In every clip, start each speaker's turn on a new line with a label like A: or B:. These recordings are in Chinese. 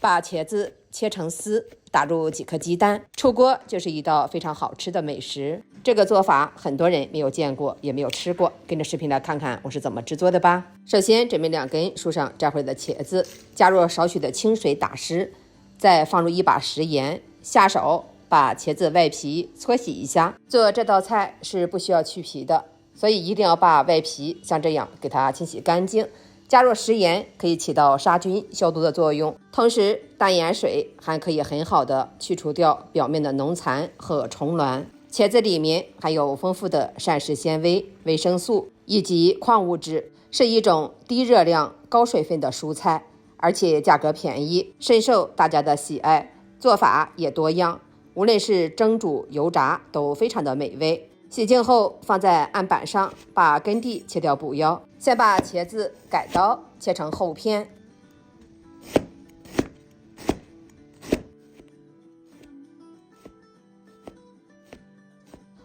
A: 把茄子切成絲，打入幾顆雞蛋，出鍋就是一道非常好吃的美食。这个做法很多人没有見過，也沒有吃過，跟着視頻來看看我是怎麼製作的吧。首先準備2根樹上摘回來的茄子，加入少許的清水打濕，再放入1把食鹽，下手把茄子外皮搓洗一下。做這道菜是不需要去皮的，所以一定要把外皮像這樣給它清洗乾淨。加入食鹽可以起到殺菌消毒的作用，同時淡鹽水還可以很好的去除掉表面的農殘和蟲卵。茄子裡面含有豐富的膳食纖維、維生素以及礦物質，是一種低熱量、高水分的蔬菜，而且價格便宜，深受大家的喜愛。做法也多樣，無論是蒸煮、油炸都非常的美味。洗淨後放在案板上，把根蒂切掉補腰。先把茄子改刀切成厚片，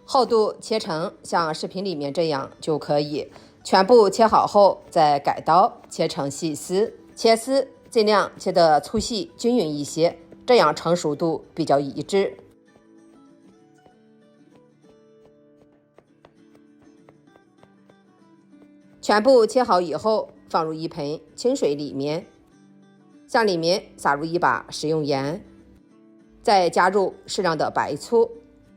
A: 厚度切成像視頻裡面這樣就可以。全部切好後再改刀切成細絲，切絲盡量切得粗細均勻一些，這樣成熟度比較一致。全部切好以後放入一盆清水裡面，向裡面撒入1把食用鹽，再加入適量的白醋，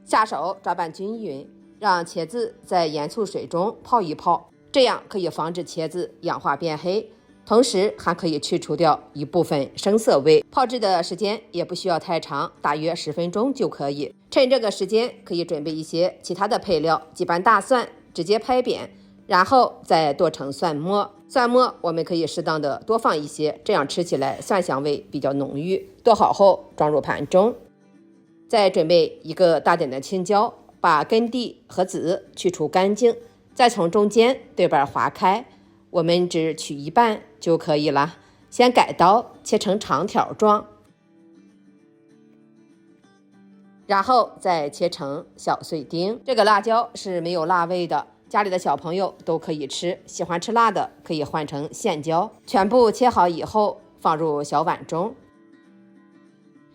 A: 下手抓拌均勻，讓茄子在鹽醋水中泡一泡，這樣可以防止茄子氧化變黑，同時還可以去除掉一部分生澀味。泡製的時間也不需要太長，大約10分鐘就可以。趁這個時間可以準備一些其他的配料，幾瓣大蒜直接拍扁，然後再剁成蒜末。蒜末我們可以適當的多放一些，這樣吃起來蒜香味比較濃郁。剁好後裝入盤中，再準備一個大點的青椒，把根蒂和籽去除乾淨，再從中間對半劃開，我們只取一半就可以了。先改刀切成長條狀，然後再切成小碎丁。這個辣椒是沒有辣味的，家裡的小朋友都可以吃，喜歡吃辣的可以換成線椒。全部切好以後放入小碗中。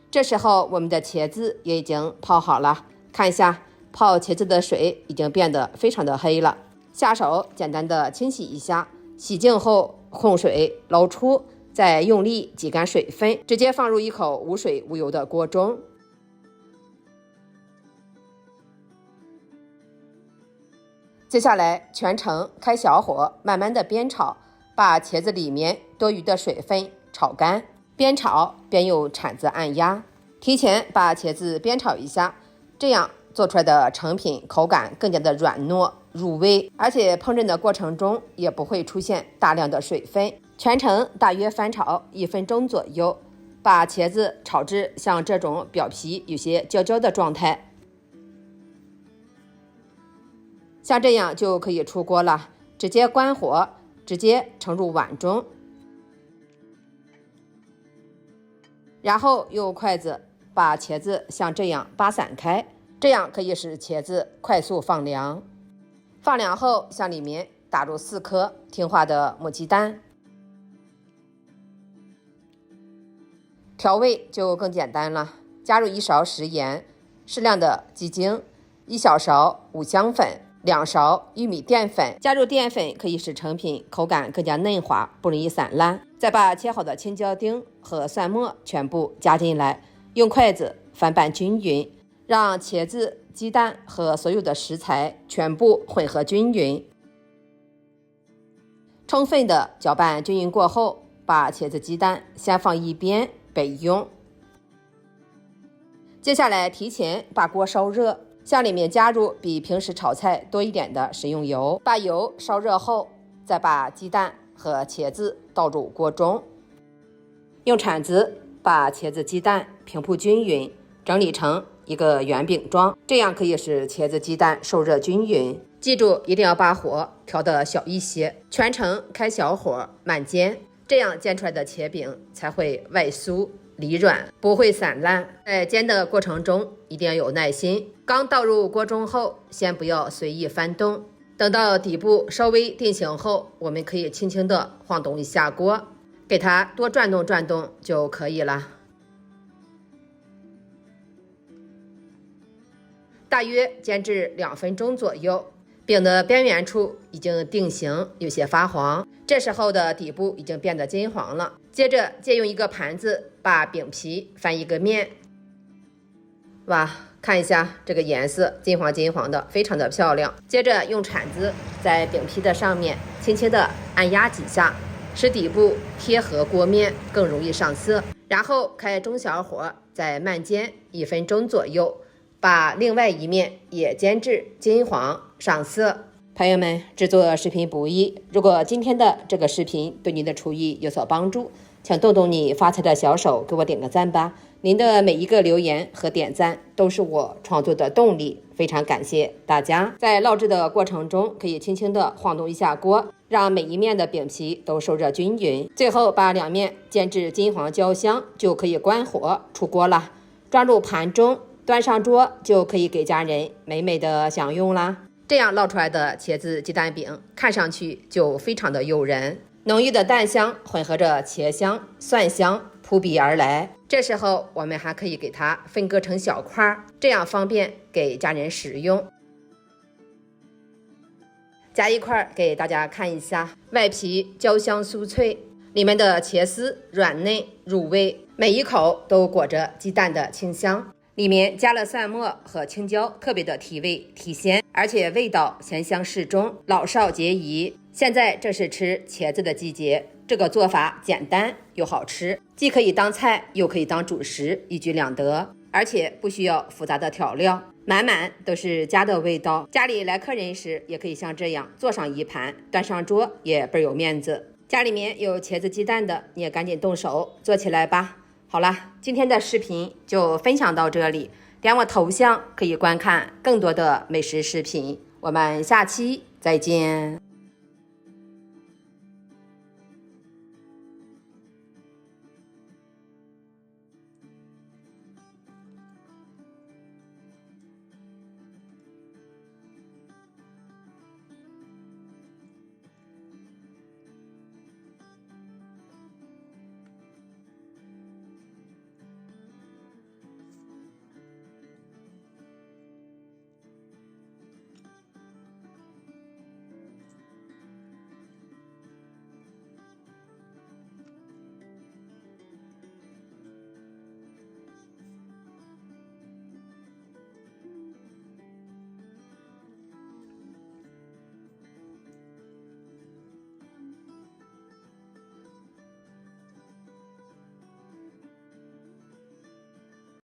A: 這時候我們的茄子也已經泡好了，看一下泡茄子的水已經變得非常的黑了，下手簡單的清洗一下，洗淨後控水撈出，再用力擠乾水分，直接放入一口無水無油的鍋中。接下來全程開小火，慢慢的煸炒，把茄子裡面多餘的水分炒乾。邊炒邊用鏟子按壓，提前把茄子煸炒一下，這樣做出來的成品口感更加的軟糯入味，而且烹飪的過程中也不會出現大量的水分。全程大約翻炒1分鐘左右，把茄子炒至像這種表皮有些焦焦的狀態。像這樣就可以出鍋了，直接關火，直接盛入碗中，然後用筷子把茄子像這樣扒散開，這樣可以使茄子快速放涼。放涼後向裡面打入4顆聽話的母雞蛋，調味就更簡單了，加入1勺食鹽，適量的雞精，1小勺五香粉，2勺玉米澱粉。加入澱粉可以使成品口感更加嫩滑，不容易散爛。再把切好的青椒丁和蒜末全部加進來，用筷子翻拌均勻，讓茄子、雞蛋和所有的食材全部混合均勻。充分的攪拌均勻過後，把茄子、雞蛋先放一邊備用。接下來提前把鍋燒熱，向裡面加入比平時炒菜多一點的食用油，把油燒熱後，再把雞蛋和茄子倒入鍋中，用鏟子把茄子、雞蛋平鋪均勻，整理成一個圓餅狀，這樣可以使茄子、雞蛋受熱均勻。記住一定要把火調得小一些，全程開小火慢煎，這樣煎出來的茄餅才會外酥裡軟，不會散爛。在煎的過程中一定要有耐心，剛倒入鍋中後先不要隨意翻動，等到底部稍微定型後，我們可以輕輕的晃動一下鍋，給它多轉動轉動就可以了。大約煎至2分鐘左右，餅的邊緣處已經定型，有些發黃，這時候的底部已經變得金黃了。接着借用一個盤子把餅皮翻一個面，哇，看一下這個顏色金黃金黃的，非常的漂亮。接着用鏟子在餅皮的上面輕輕的按壓幾下，使底部貼合鍋面，更容易上色。然後開中小火再慢煎1分鐘左右，把另外一面也煎至金黃上色。朋友們，制作視頻不易，如果今天的這個視頻對您的廚藝有所幫助，請动动你發財的小手，給我點個讚吧。您的每一個留言和點讚都是我創作的動力，非常感謝大家。在烙制的過程中，可以輕輕的晃動一下鍋，讓每一面的餅皮都受熱均勻。最後把兩面煎至金黃焦香，就可以關火出鍋了。裝入盤中，端上桌就可以給家人美美的享用啦。這樣烙出來的茄子雞蛋餅看上去就非常的誘人，濃郁的蛋香混合着茄香、蒜香撲鼻而來。這時候我們還可以給它分割成小塊，這樣方便給家人食用。夾一塊給大家看一下，外皮焦香酥脆，裡面的茄絲軟嫩入味，每一口都裹着雞蛋的清香。裡面加了蒜末和青椒，特別的提味提鮮，而且味道鹹香適中，老少皆宜。現在正是吃茄子的季節，這個做法簡單又好吃，既可以當菜又可以當主食，一舉兩得，而且不需要複雜的調料，滿滿都是家的味道。家裡來客人時也可以像這樣做上一盤，端上桌也倍兒有面子。家裡面有茄子雞蛋的，你也趕緊動手做起來吧。好了，今天的視頻就分享到這裡，點我頭像可以觀看更多的美食視頻，我們下期再見。